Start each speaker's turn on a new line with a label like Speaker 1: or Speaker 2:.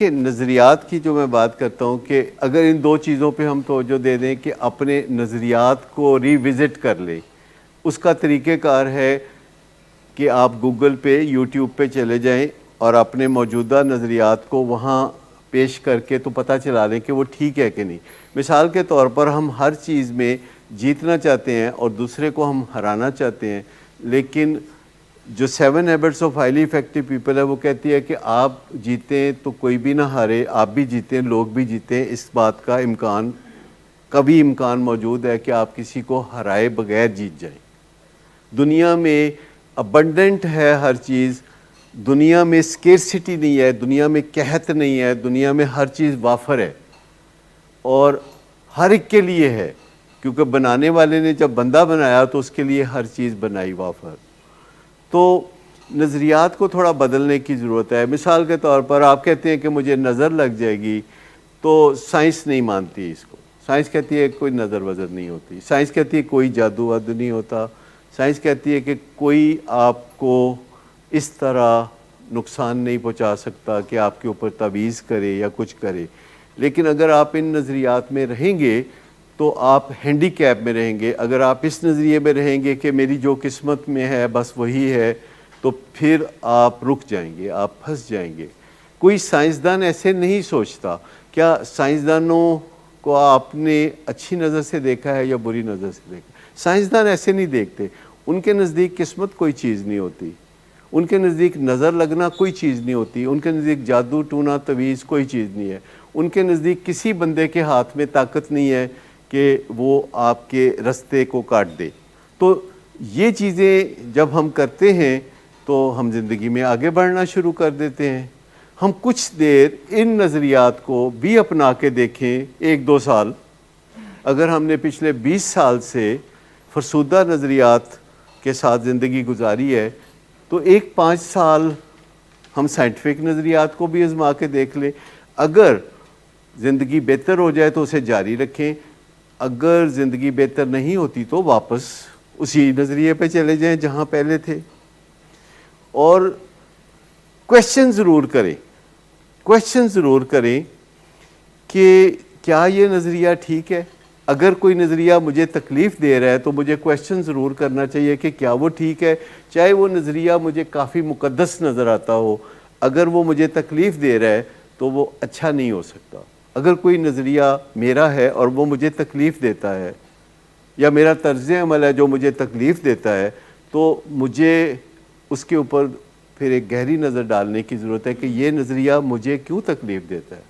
Speaker 1: کہ نظریات کی جو میں بات کرتا ہوں کہ اگر ان دو چیزوں پہ ہم توجہ دے دیں کہ اپنے نظریات کو ری وزٹ کر لیں، اس کا طریقہ کار ہے کہ آپ گوگل پہ یوٹیوب پہ چلے جائیں اور اپنے موجودہ نظریات کو وہاں پیش کر کے تو پتہ چلا لیں کہ وہ ٹھیک ہے کہ نہیں۔ مثال کے طور پر ہم ہر چیز میں جیتنا چاہتے ہیں اور دوسرے کو ہم ہرانا چاہتے ہیں، لیکن جو 7 habits of highly effective people ہے وہ کہتی ہے کہ آپ جیتیں تو کوئی بھی نہ ہارے، آپ بھی جیتیں لوگ بھی جیتیں، اس بات کا کبھی امکان موجود ہے کہ آپ کسی کو ہرائے بغیر جیت جائیں۔ دنیا میں ابنڈنٹ ہے ہر چیز، دنیا میں اسکیرسٹی نہیں ہے، دنیا میں قحط نہیں ہے، دنیا میں ہر چیز وافر ہے اور ہر ایک کے لیے ہے، کیونکہ بنانے والے نے جب بندہ بنایا تو اس کے لیے ہر چیز بنائی وافر۔ تو نظریات کو تھوڑا بدلنے کی ضرورت ہے۔ مثال کے طور پر آپ کہتے ہیں کہ مجھے نظر لگ جائے گی، تو سائنس نہیں مانتی اس کو۔ سائنس کہتی ہے کوئی نظر وزر نہیں ہوتی، سائنس کہتی ہے کوئی جادو وادو نہیں ہوتا، سائنس کہتی ہے کہ کوئی آپ کو اس طرح نقصان نہیں پہنچا سکتا کہ آپ کے اوپر تعویذ کرے یا کچھ کرے۔ لیکن اگر آپ ان نظریات میں رہیں گے تو آپ ہینڈی کیپ میں رہیں گے۔ اگر آپ اس نظریے میں رہیں گے کہ میری جو قسمت میں ہے بس وہی ہے، تو پھر آپ رک جائیں گے، آپ پھنس جائیں گے۔ کوئی سائنسدان ایسے نہیں سوچتا۔ کیا سائنسدانوں کو آپ نے اچھی نظر سے دیکھا ہے یا بری نظر سے دیکھا ہے؟ سائنسدان ایسے نہیں دیکھتے۔ ان کے نزدیک قسمت کوئی چیز نہیں ہوتی، ان کے نزدیک نظر لگنا کوئی چیز نہیں ہوتی، ان کے نزدیک جادو ٹونا تعویذ کوئی چیز نہیں ہے، ان کے نزدیک کسی بندے کے ہاتھ میں طاقت نہیں ہے کہ وہ آپ کے رستے کو کاٹ دے۔ تو یہ چیزیں جب ہم کرتے ہیں تو ہم زندگی میں آگے بڑھنا شروع کر دیتے ہیں۔ ہم کچھ دیر ان نظریات کو بھی اپنا کے دیکھیں، 1-2 سال۔ اگر ہم نے پچھلے 20 سال سے فرسودہ نظریات کے ساتھ زندگی گزاری ہے تو 5 سال ہم سائنٹیفک نظریات کو بھی آزما کے دیکھ لیں۔ اگر زندگی بہتر ہو جائے تو اسے جاری رکھیں، اگر زندگی بہتر نہیں ہوتی تو واپس اسی نظریے پہ چلے جائیں جہاں پہلے تھے۔ اور کویشچن ضرور کریں کہ کیا یہ نظریہ ٹھیک ہے۔ اگر کوئی نظریہ مجھے تکلیف دے رہا ہے تو مجھے کویشچن ضرور کرنا چاہیے کہ کیا وہ ٹھیک ہے، چاہے وہ نظریہ مجھے کافی مقدس نظر آتا ہو۔ اگر وہ مجھے تکلیف دے رہا ہے تو وہ اچھا نہیں ہو سکتا۔ اگر کوئی نظریہ میرا ہے اور وہ مجھے تکلیف دیتا ہے، یا میرا طرز عمل ہے جو مجھے تکلیف دیتا ہے، تو مجھے اس کے اوپر پھر ایک گہری نظر ڈالنے کی ضرورت ہے کہ یہ نظریہ مجھے کیوں تکلیف دیتا ہے۔